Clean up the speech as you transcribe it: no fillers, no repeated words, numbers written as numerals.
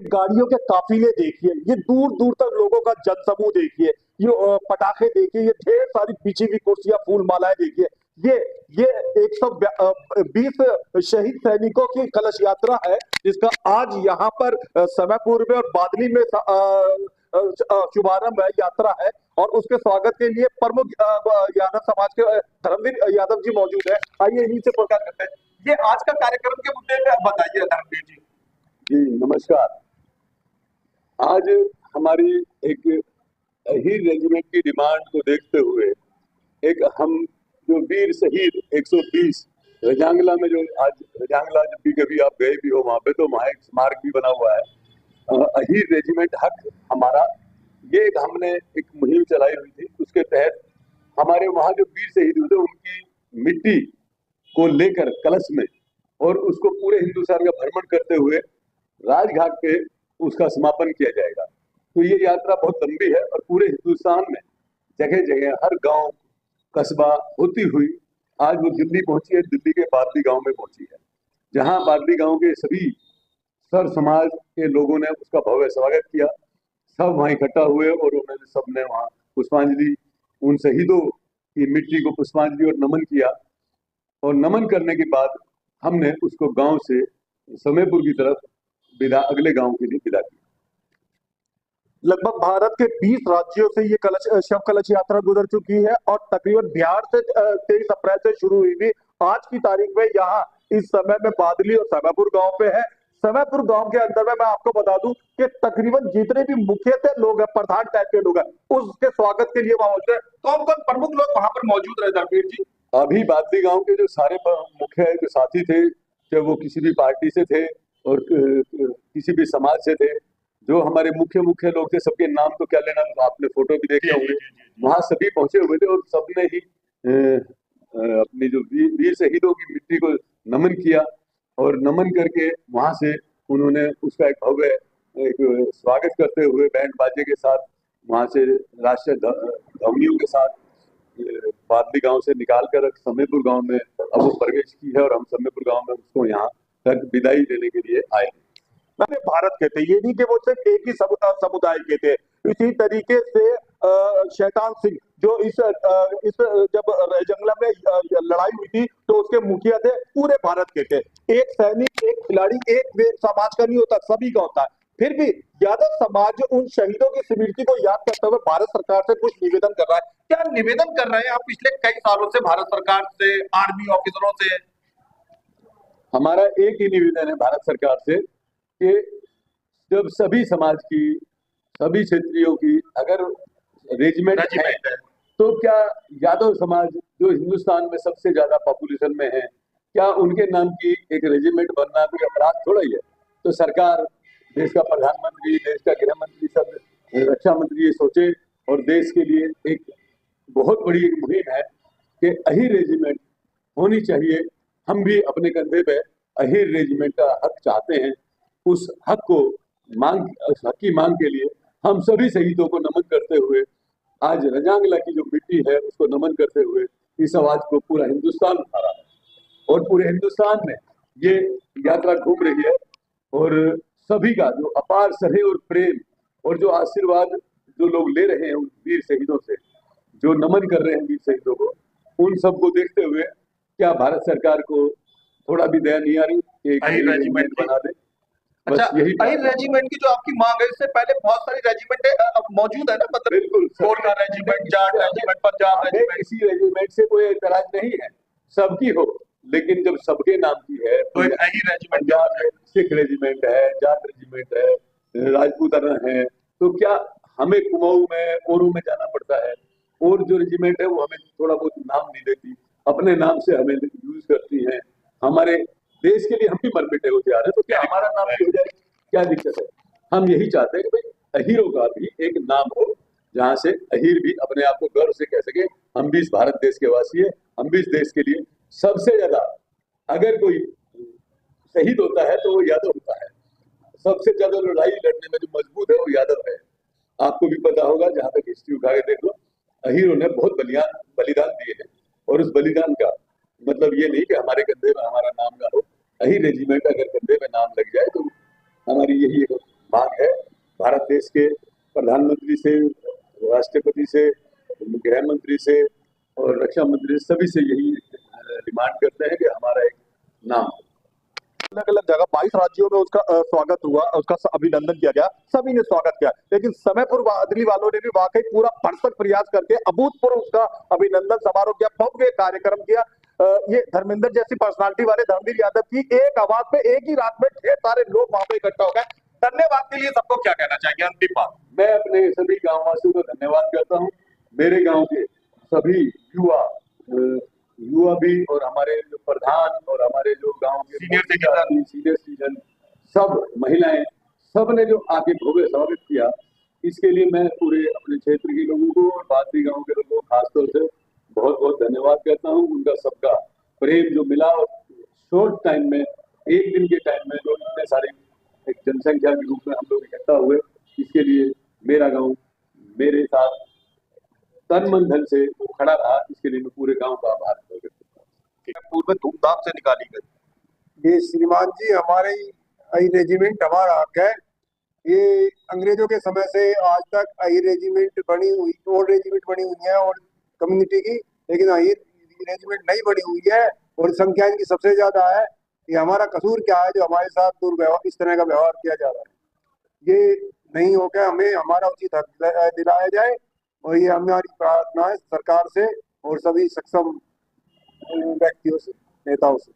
गाड़ियों के काफिले देखिए, ये दूर दूर तक लोगों का जनसमूह देखिए, ये पटाखे देखिए, ये ढेर सारी बिछी हुई कुर्सियां, फूल मालाएं देखिए। ये ये 120 शहीद सैनिकों की कलश यात्रा है, जिसका आज यहाँ पर समयपुर में और बादली में शुभारंभ है, यात्रा है। और उसके स्वागत के लिए प्रमुख यादव समाज के धर्मवीर यादव जी मौजूद है। आइए इन्हीं से पता करते हैं। ये आज का कार्यक्रम के मुद्दे पे बताइए धर्मवीर जी। जी नमस्कार। आज हमारी एक हीर रेजिमेंट की डिमांड को देखते हुए एक हम जो वीर शहीद 120 रजांगला में, जो आज रजांगला जब भी कभी आप गए भी हो वहां पे, तो वहां एक स्मारक भी बना हुआ है, हीर रेजिमेंट हक हमारा। ये एक हमने एक मुहिम चलाई हुई थी, उसके तहत हमारे वहां जो वीर शहीद हुए थे उनकी मिट्टी को लेकर कलश में, और उसको पूरे हिंदुस्तान का भ्रमण करते हुए राजघाट पे उसका समापन किया जाएगा। तो ये यात्रा बहुत लंबी है और पूरे हिंदुस्तान में जगह जगह हर गांव कस्बा होती हुई आज वो दिल्ली पहुंची है। दिल्ली के बादली गांव में पहुंची है, जहां बादली गांव के सभी सर समाज के लोगों ने उसका भव्य स्वागत किया। सब वहां इकट्ठा हुए और उन्होंने सबने वहां पुष्पांजलि, उन शहीदों की मिट्टी को पुष्पांजलि और नमन किया। और नमन करने के बाद हमने उसको गांव से समयपुर की तरफ विदा, अगले गांव के लिए विदा किया। लगभग भारत के 20 राज्यों से ये शव कलश यात्रा गुजर चुकी है और तकरीबन बिहार से 23 अप्रैल से शुरू हुई थी। आज की तारीख में यहाँ इस समय में बादली और समयपुर गांव पे है। समयपुर गांव के अंदर में मैं आपको बता दूं कि तकरीबन जितने भी मुख्यतः लोग हैं, प्रधान टाइप के लोग हैं, उसके स्वागत के लिए वहां मौजूद है। कौन कौन प्रमुख लोग वहां पर मौजूद रहे धर्मवीर जी? अभी बादली गांव के जो सारे मुख्य जो साथी थे, चाहे वो किसी भी पार्टी से थे और किसी भी समाज से थे, जो हमारे मुख्य मुख्य लोग थे, सबके नाम तो क्या लेना, आपने फोटो भी देखे होंगे। वहां सभी पहुंचे हुए थे और सबने ही अपनी जो वीर शहीदों की मिट्टी को नमन किया, और नमन करके वहां से उन्होंने उसका एक भव्य एक स्वागत करते हुए बैंड बाजे के साथ वहां से राष्ट्रीय ध्वनियों के साथ बादली गांव से निकालकर समयपुर गांव में अब वो प्रवेश की है, और हम समयपुर गांव में उसको यहाँ तक विदाई देने के लिए आए। मैंने भारत के थे, ये नहीं कि वो सिर्फ एक ही समुदाय के थे। इसी तरीके से शैतान सिंह जो इस जब जंगला में लड़ाई हुई थी तो उसके मुखिया थे, पूरे भारत के थे। एक सैनिक, एक खिलाड़ी, एक समाज का नहीं होता, सभी का होता है। फिर भी यादव समाज उन शहीदों की स्मृति को याद करते हुए भारत सरकार से कुछ निवेदन कर रहा है। क्या निवेदन कर रहे हैं आप पिछले कई सालों से भारत सरकार से, आर्मी ऑफिसरों से? हमारा एक ही निवेदन है भारत सरकार से कि जब सभी समाज की, सभी क्षेत्रियों की अगर रेजिमेंट है, तो क्या यादव समाज जो हिंदुस्तान में सबसे ज्यादा पॉपुलेशन में है, क्या उनके नाम की एक रेजिमेंट बनना कोई अपराध थोड़ा ही है? तो सरकार, देश का प्रधानमंत्री, देश का गृह मंत्री, सब रक्षा मंत्री ये सोचे और देश के लिए एक बहुत बड़ी एक मुहिम है कि अहीर रेजिमेंट होनी चाहिए। हम भी अपने कंधे पे अहीर रेजिमेंट का हक चाहते हैं। उस हक को उस हक की मांग के लिए हम सभी शहीदों को नमन करते हुए आज रजांगला की जो मिट्टी है उसको नमन करते हुए इस आवाज को पूरा हिंदुस्तान उठा रहा है, और पूरे हिंदुस्तान में ये यात्रा घूम रही है। और सभी का जो अपार स्नेह और प्रेम और जो आशीर्वाद जो लोग ले रहे हैं उन वीर शहीदों से, जो नमन कर रहे हैं वीर शहीदों को, उन सबको देखते हुए क्या भारत सरकार को थोड़ा भी दया नहीं आ रही कि एक रेजिमेंट बना दे? अच्छा, अहीर रेजिमेंट की जो आपकी मांग है, इससे पहले बहुत सारी रेजिमेंट मौजूद है ना, मतलब बिल्कुल, Gorkha regiment, Jat regiment, Punjab regiment. किसी रेजिमेंट से कोई एतराज नहीं है, सबकी हो, लेकिन जब सबके नाम की है तो एक अहीर रेजिमेंट, पंजाब में सिख रेजिमेंट है, जाट रेजिमेंट है, राजपूताना है, तो क्या हमें कुमाऊं में, औरों में जाना पड़ता है? और जो रेजिमेंट है वो हमें थोड़ा बहुत नाम नहीं देती, अपने नाम से हमें यूज करती हैं। हमारे देश के लिए हम भी मर मिटे हो तैयार है, तो क्या हमारा नाम भी हो जाए? क्या दिक्कत है? हम यही चाहते हैं कि भाई अहीरों का भी एक नाम हो, जहां से अहीर भी अपने आप को गर्व से कह सके हम भी इस भारत देश के वासी है, हम भी इस देश के लिए सबसे ज्यादा अगर कोई शहीद होता है तो वो यादव होता है। सबसे ज्यादा लड़ाई लड़ने में जो मजबूत है वो यादव है। आपको भी पता होगा, जहां तक हिस्ट्री उठा के देख लो, अहीरों ने बहुत बलिदान दिए हैं, और उस बलिदान का मतलब ये नहीं कि हमारे कंधे में हमारा नाम ना हो। अहीर रेजिमेंट अगर कंधे में नाम लग जाए तो हमारी यही एक मांग है। भारत देश के प्रधानमंत्री से, राष्ट्रपति से, गृह मंत्री से और रक्षा मंत्री से, सभी से यही डिमांड करते हैं कि हमारा एक नाम। अलग अलग जगह 22 राज्यों में उसका स्वागत हुआ, उसका अभिनंदन किया गया, सभी ने स्वागत किया, लेकिन समय पर बहादुरी वालों ने भी वाकई पूरा भरसक प्रयास करके अभूतपूर्व उसका अभिनंदन समारोह किया, भव्य कार्यक्रम किया। ये धर्मेंद्र जैसी पर्सनालिटी वाले धर्मवीर यादव की एक आवाज पे एक ही रात में ढेर सारे लोग वहां पे इकट्ठा हो गए। धन्यवाद के लिए सबको क्या कहना चाहेंगे? अंतिम बात। मैं अपने सभी गांववासियों को धन्यवाद करता हूं। मेरे गांव के सभी युवा भी और हमारे जो प्रधान और हमारे जो गांव के सीनियर सिटीजन, सब महिलाएं, सब ने जो आगे भव्य स्वागत किया, इसके लिए मैं पूरे अपने क्षेत्र के लोगों को और बाकी गांव के लोगों को खासतौर से बहुत बहुत धन्यवाद करता हूं। उनका सबका प्रेम जो मिला और शॉर्ट टाइम में, एक दिन के टाइम में जो इतने सारे एक जनसंख्या के रूप में हम लोग इकट्ठा हुए, इसके लिए मेरा गांव मेरे साथ तन मन धन से खड़ा रहा। इसके लिए मैं पूरे गांव का आभार व्यक्त करता हूं। पूर्व में धूमधाम से निकाली गई। ये श्रीमान जी, हमारे आई रेजिमेंट हमारा हक है। ये अंग्रेजों के समय से आज तक आई रेजिमेंट बनी हुई, और रेजिमेंट बनी हुई है और कम्युनिटी की, लेकिन आई रेजिमेंट नहीं बनी हुई है और संख्या इनकी सबसे ज्यादा है। ये हमारा कसूर क्या है जो हमारे साथ दुर्व्यवहार, इस तरह का व्यवहार किया जा रहा है? ये नहीं हो गया, हमें हमारा उचित हक दिलाया जाए और ये हमारी प्रार्थना है सरकार से और सभी सक्षम व्यक्तियों से, नेताओं से।